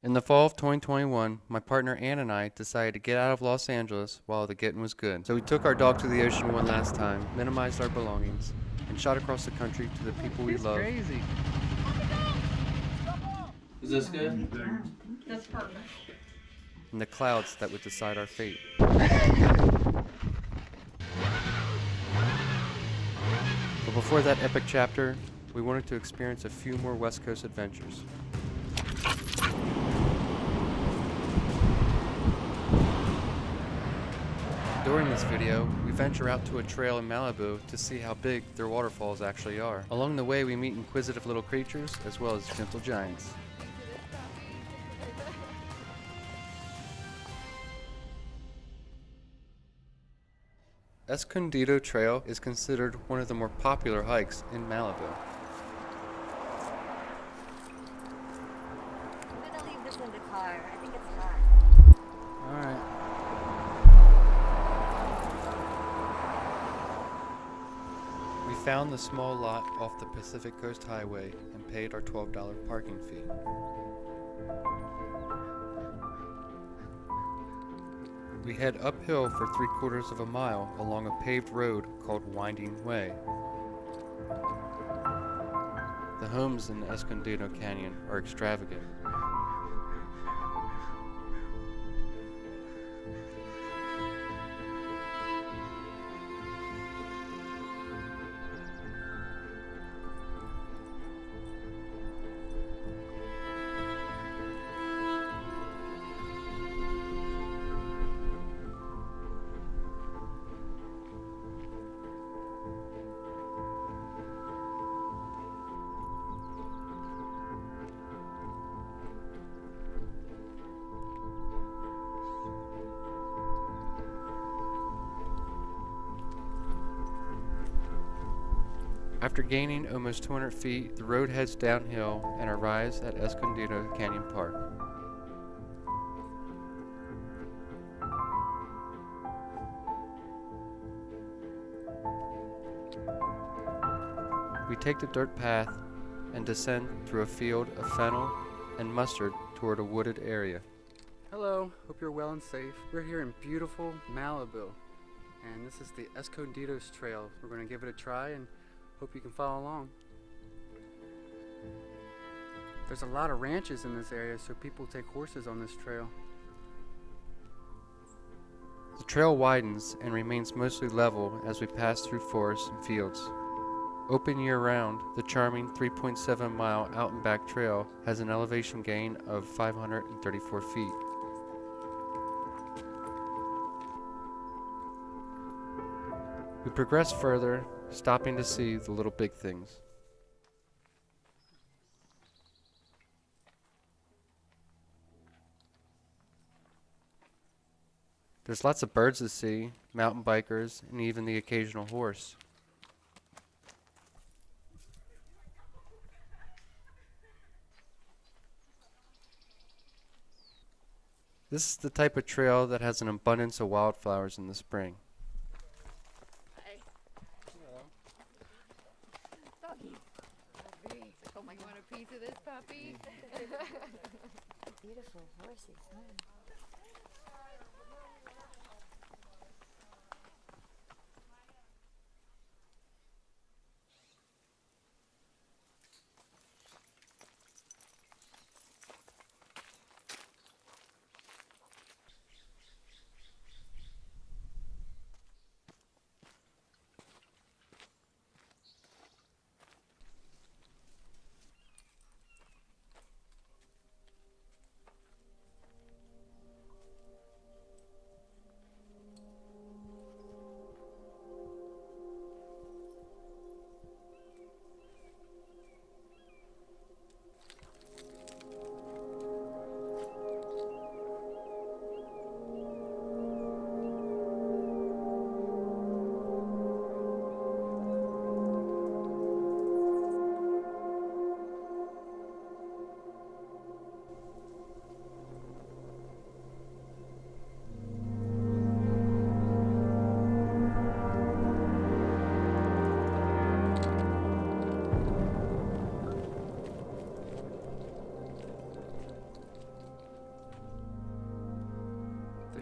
In the fall of 2021, my partner Ann and I decided to get out of Los Angeles while the getting was good. So we took our dog to the ocean one last time, minimized our belongings, and shot across the country to the people we love. Crazy. Is this good? That's perfect. And the clouds that would decide our fate. But before that epic chapter, we wanted to experience a few more West Coast adventures. During this video, we venture out to a trail in Malibu to see how big their waterfalls actually are. Along the way, we meet inquisitive little creatures as well as gentle giants. Escondido Trail is considered one of the more popular hikes in Malibu. I'm gonna leave this in the car. I think it's hot. Alright. We found the small lot off the Pacific Coast Highway and paid our $12 parking fee. We head uphill for 3/4 of a mile along a paved road called Winding Way. The homes in the Escondido Canyon are extravagant. After gaining almost 200 feet, the road heads downhill and arrives at Escondido Canyon Park. We take the dirt path and descend through a field of fennel and mustard toward a wooded area. Hello, hope you're well and safe. We're here in beautiful Malibu, and this is the Escondido's Trail. We're going to give it a try and hope you can follow along. There's a lot of ranches in this area, so people take horses on this trail. The trail widens and remains mostly level as we pass through forests and fields. Open year-round, the charming 3.7-mile out and back trail has an elevation gain of 534 feet. We progress further, stopping to see the little big things. There's lots of birds to see, mountain bikers, and even the occasional horse. This is the type of trail that has an abundance of wildflowers in the spring. Doggy. Oh my, you want a piece of this puppy? Beautiful horses, huh?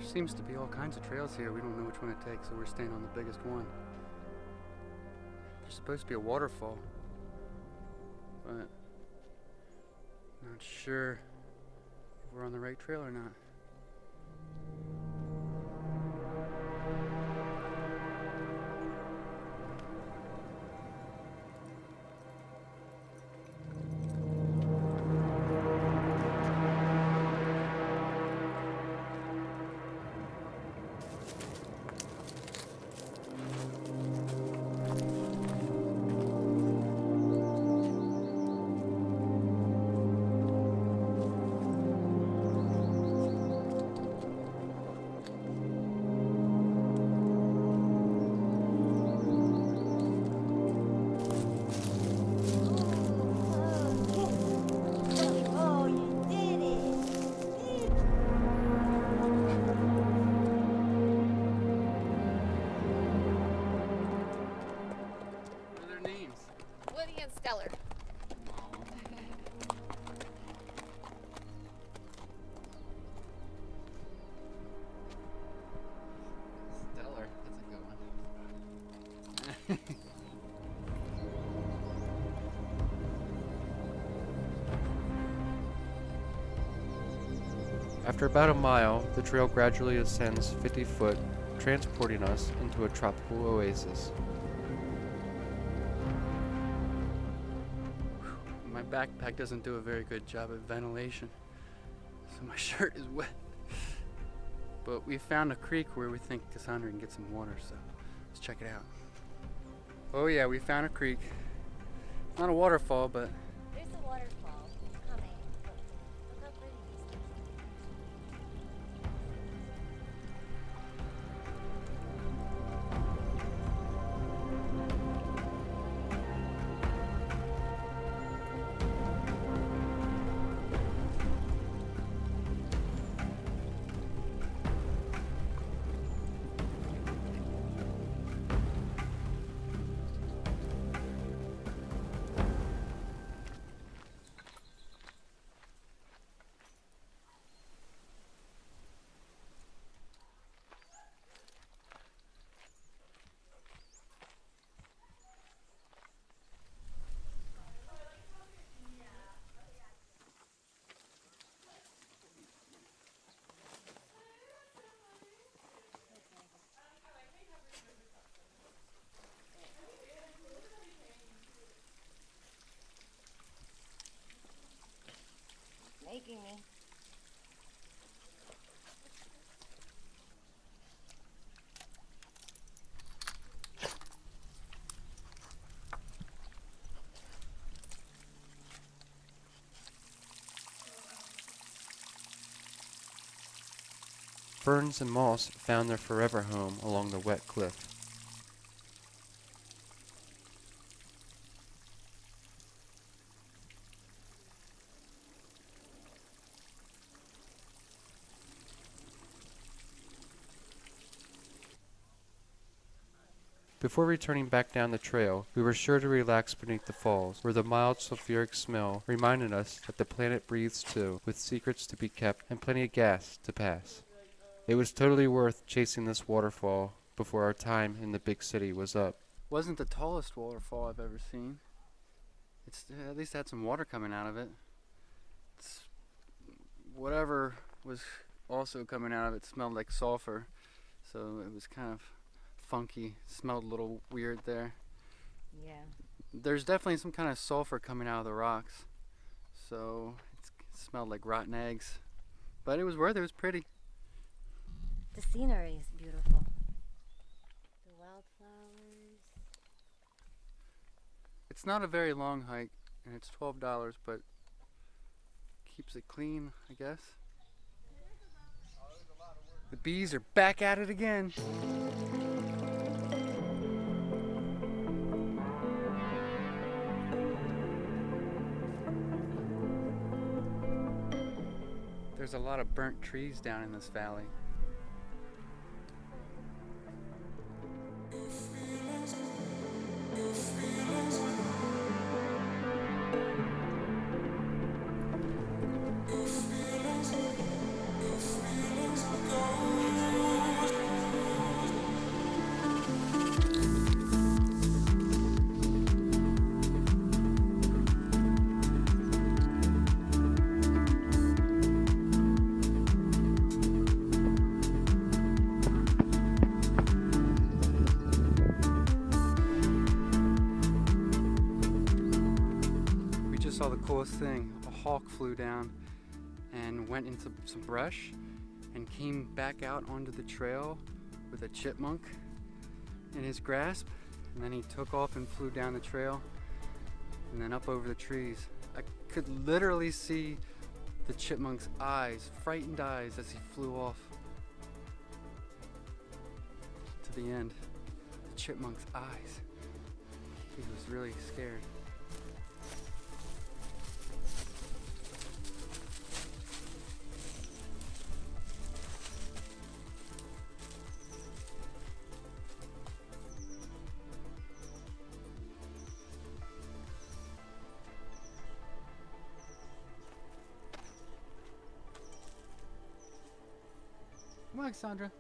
seems to be all kinds of trails here. We don't know which one to take, so we're staying on the biggest one. There's supposed to be a waterfall, but not sure if we're on the right trail or not. Oh, you did it! What are their names? Woody and Stellar. Stellar, that's a good one. After about a mile, the trail gradually ascends 50 foot, transporting us into a tropical oasis. My backpack doesn't do a very good job at ventilation, so my shirt is wet. But we found a creek where we think Cassandra can get some water, so let's check it out. Oh yeah, we found a creek. Not a waterfall, but There's a waterfall coming. Look how pretty these are. Making me. Ferns and moss found their forever home along the wet cliff. Before returning back down the trail, we were sure to relax beneath the falls, where the mild sulfuric smell reminded us that the planet breathes too, with secrets to be kept and plenty of gas to pass. It was totally worth chasing this waterfall before our time in the big city was up. wasn't the tallest waterfall I've ever seen. It's at least had some water coming out of it. It's, whatever was also coming out of it smelled like sulfur, so it was kind of funky, smelled a little weird there. Yeah. There's definitely some kind of sulfur coming out of the rocks, so it smelled like rotten eggs, but it was worth it. It was pretty. The scenery is beautiful. The wildflowers. It's not a very long hike, and it's $12, but keeps it clean, I guess. The bees are back at it again. There's a lot of burnt trees down in this valley. saw the coolest thing. A hawk flew down and went into some brush and came back out onto the trail with a chipmunk in his grasp, and then he took off and flew down the trail and then up over the trees. I could literally see the chipmunk's eyes, frightened eyes, as he flew off to the end. The chipmunk's eyes. He was really scared. Come on, Sandra.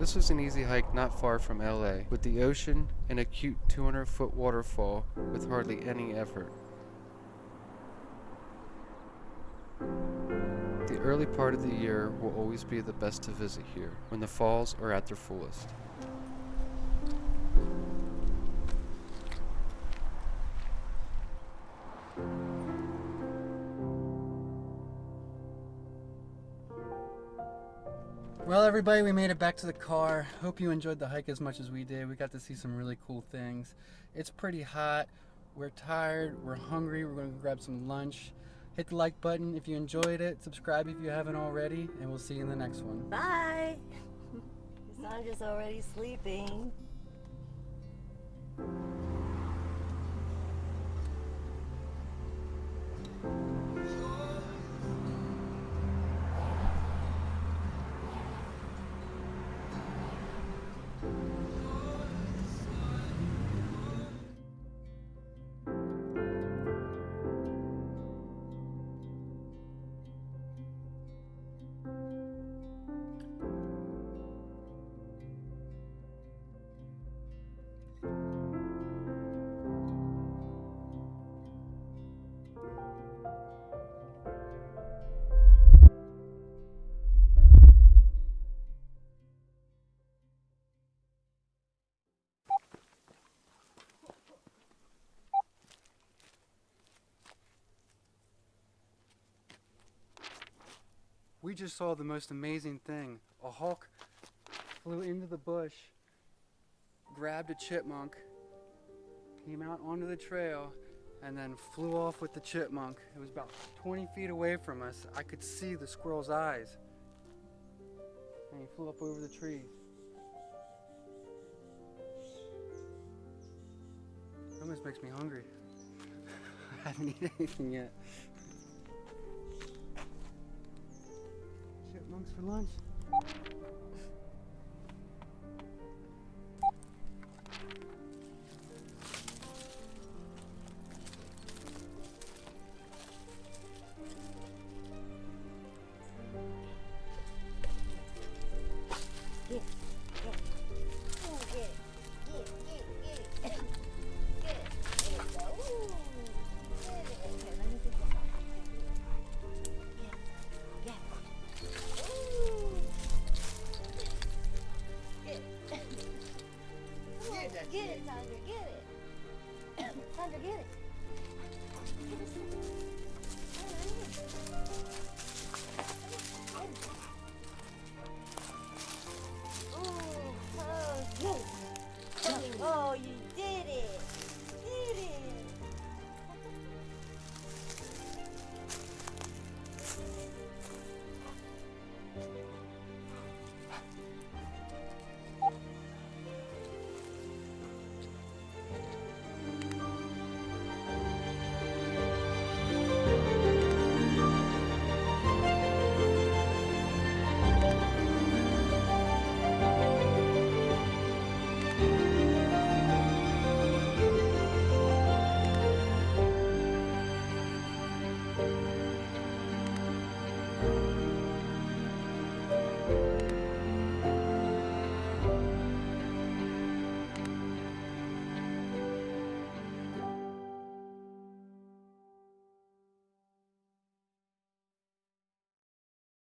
This was an easy hike not far from LA, with the ocean and a cute 200-foot waterfall with hardly any effort. The early part of the year will always be the best to visit here, when the falls are at their fullest. Well, everybody, we made it back to the car. Hope you enjoyed the hike as much as we did. We got to see some really cool things. It's pretty hot. We're tired. We're hungry. We're going to grab some lunch. Hit the like button if you enjoyed it. Subscribe if you haven't already. And we'll see you in the next one. Bye. Sandra's already sleeping. We just saw the most amazing thing. A hawk flew into the bush, grabbed a chipmunk, came out onto the trail, and then flew off with the chipmunk. It was about 20 feet away from us. I could see the squirrel's eyes. And he flew up over the trees. It almost makes me hungry. I haven't eaten anything yet. Chipmunks for lunch.